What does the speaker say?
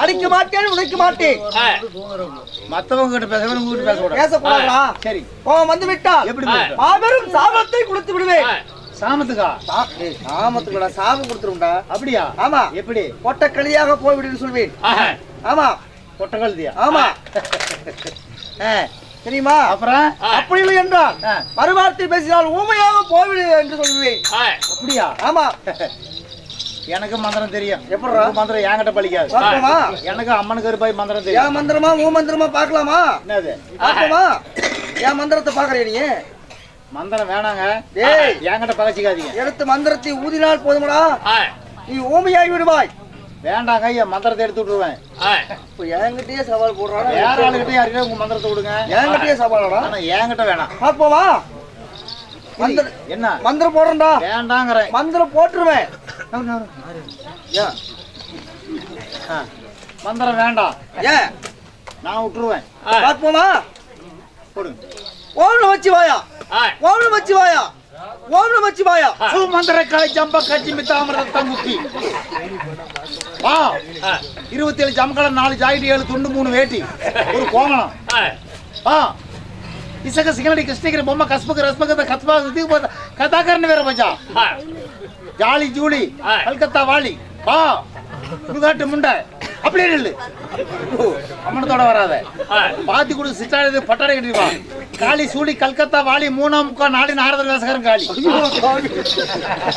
அடிக்க மாட்டேன் உடைக்க மாட்டேன். மத்தவங்க கிட்ட பேச உங்ககிட்ட பேசக்கூடாது. பேசக்கூடாதா? சரி. கோபம் வந்து விட்டா எப்படி மாபெரும் சாபத்தை கொடுத்து விடுவேன். சாமத்துக்கா? சாமத்துக்குடா சாபம் கொடுத்துருண்டா. அப்படியா? ஆமா. எப்படி? பொட்டக்களியாக போய்விடுன்னு சொல்வேன். ஆமா. பொட்டக்கழுதியா? ஆமா. தெரியுமா? அப்புறம் அப்படி இல்லை என்றால் மறுவார்த்தை பேசினால் ஊமையாக போய்விடு என்று சொல்லுவேன். அப்படியா? ஆமா. எனக்கு மந்திரம் தெரியும். எப்படி மந்திரம் என்கிட்ட பழிக்காது. பாப்போமா? எனக்கு அம்மனுக்கு இருப்பாய் மந்திரம் தெரியும். என் மந்திரமா ஊ மந்திரமா பாக்கலாமா? என்னது? பாப்போமா? என் மந்திரத்தை பாக்குறேன் நீ. மந்திரம் வேணாங்க. டேய் என்கிட்ட பகச்சிக்காதீங்க. எடுத்து மந்திரத்தை ஊதினால் போதுமடா, நீ ஊமையாகி விடுவாய். வேண்டாங்க, என் மந்திரத்தை எடுத்து விட்டுருவேன். இப்போ என்கிட்டயே சவால் போடுறாங்க. வேற ஆளுகிட்ட யாருக்கிட்ட உங்க மந்திரத்தை கொடுங்க. என்கிட்டயே சவாலடா. ஆனா என்கிட்ட வேணாம். பாப்போமா? மந்திரம் என்ன? மந்திரம் போடுறா. வேண்டாங்கிறேன். மந்திரம் போட்டுருவேன். மந்திரம் வேண்டாம். ஏன்? நான் விட்டுருவேன். பாப்போமா? போடுங்க. ஓம் நமச்சிவாயா, ஓம் நமச்சிவாயா, ஓம் நமச்சிவாயா. மந்திர கலை ஜம்ப கட்சி மித்தாமிரத தங்குத்தி. வா. 27 ஜம்கலம், 4 ஜாக்கெட், 7 துண்டு, 3 வேட்டி, ஒரு கோமணம். இசக சிங்கடி கிருஷ்ணகிரி பொம்மை கஸ்பக ரஸ்பக கத்பா கதாகரன் வேற பஞ்சா. ஜாலி ஜூலி கல்கத்தா வாலி. வா. புதுகாட்டு முண்டை. அப்படியே நில்லு. அம்மனத்தோட வராத. பாத்தி குடு சிட்டாடு பட்டாடை கட்டி வா. காளி சூலி கல்கத்தா வாலி 3 4 நாரதர் வேசகரன் காளி.